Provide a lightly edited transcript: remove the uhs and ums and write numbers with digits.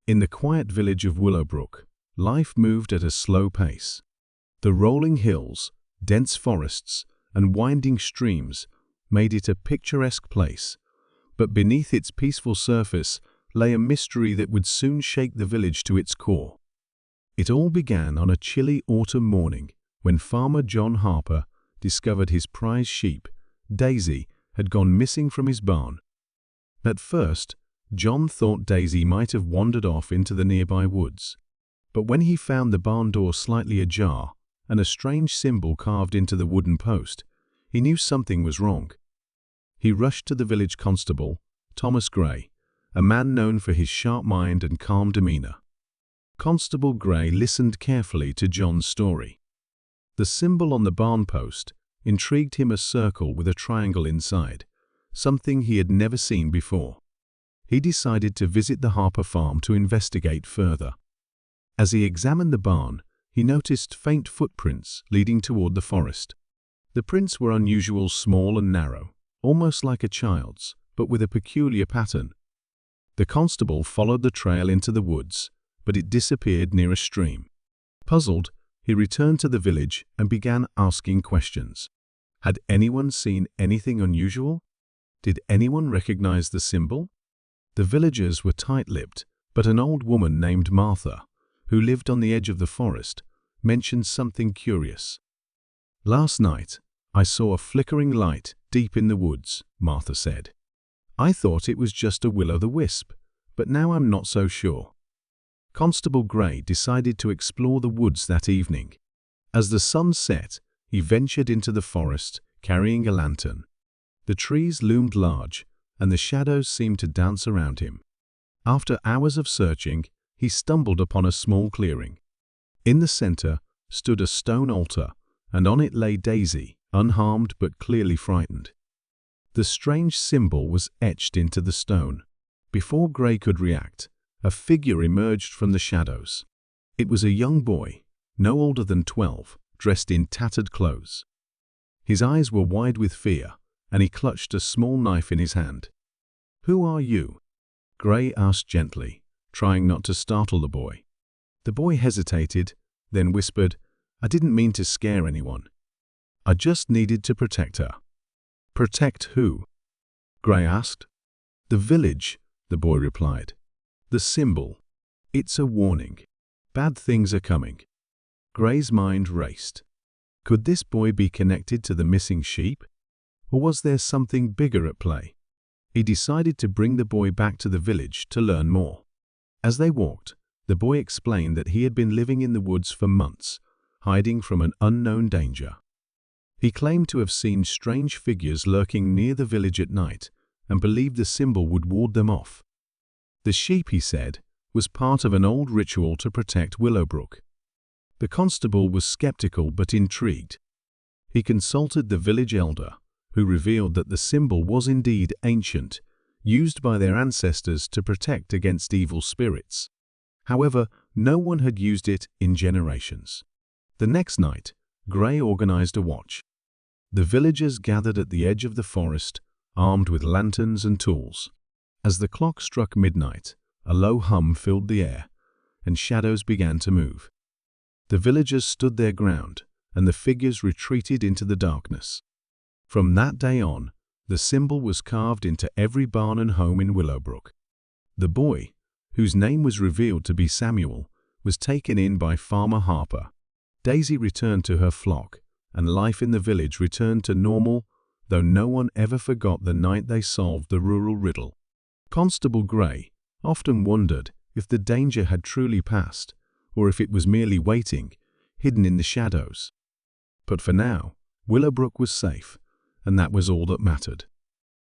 In the quiet village of Willowbrook, life moved at a slow pace. The rolling hills, dense forests, and winding streams made it a picturesque place, but beneath its peaceful surface lay a mystery that would soon shake the village to its core. It all began on a chilly autumn morning when Farmer John Harper discovered his prized sheep, Daisy, had gone missing from his barn. At first, John thought Daisy might have wandered off into the nearby woods, but when he found the barn door slightly ajar and a strange symbol carved into the wooden post, he knew something was wrong. He rushed to the village constable, Thomas Gray, a man known for his sharp mind and calm demeanor. Constable Gray listened carefully to John's story. The symbol on the barn post intrigued him, a circle with a triangle inside, something he had never seen before. He decided to visit the Harper farm to investigate further. As he examined the barn, he noticed faint footprints leading toward the forest. The prints were unusual, small and narrow, almost like a child's, but with a peculiar pattern. The constable followed the trail into the woods, but it disappeared near a stream. Puzzled, he returned to the village and began asking questions. Had anyone seen anything unusual? Did anyone recognize the symbol? The villagers were tight-lipped, but an old woman named Martha, who lived on the edge of the forest, mentioned something curious. "Last night, I saw a flickering light deep in the woods," Martha said. "I thought it was just a will-o'-the-wisp, but now I'm not so sure." Constable Gray decided to explore the woods that evening. As the sun set, he ventured into the forest, carrying a lantern. The trees loomed large, and the shadows seemed to dance around him. After hours of searching, he stumbled upon a small clearing. In the center stood a stone altar, and on it lay Daisy, unharmed but clearly frightened. The strange symbol was etched into the stone. Before Gray could react, a figure emerged from the shadows. It was a young boy, no older than 12, dressed in tattered clothes. His eyes were wide with fear, and he clutched a small knife in his hand. "Who are you?" Gray asked gently, trying not to startle the boy. The boy hesitated, then whispered, "I didn't mean to scare anyone. I just needed to protect her." "Protect who?" Gray asked. "The village," the boy replied. "The symbol. It's a warning. Bad things are coming." Gray's mind raced. Could this boy be connected to the missing sheep? Or was there something bigger at play? He decided to bring the boy back to the village to learn more. As they walked, the boy explained that he had been living in the woods for months, hiding from an unknown danger. He claimed to have seen strange figures lurking near the village at night and believed the symbol would ward them off. The sheep, he said, was part of an old ritual to protect Willowbrook. The constable was skeptical but intrigued. He consulted the village elder, who revealed that the symbol was indeed ancient, used by their ancestors to protect against evil spirits. However, no one had used it in generations. The next night, Gray organized a watch. The villagers gathered at the edge of the forest, armed with lanterns and tools. As the clock struck midnight, a low hum filled the air, and shadows began to move. The villagers stood their ground, and the figures retreated into the darkness. From that day on, the symbol was carved into every barn and home in Willowbrook. The boy, whose name was revealed to be Samuel, was taken in by Farmer Harper. Daisy returned to her flock, and life in the village returned to normal, though no one ever forgot the night they solved the Rural Riddle. Constable Gray often wondered if the danger had truly passed, or if it was merely waiting, hidden in the shadows. But for now, Willowbrook was safe, and that was all that mattered.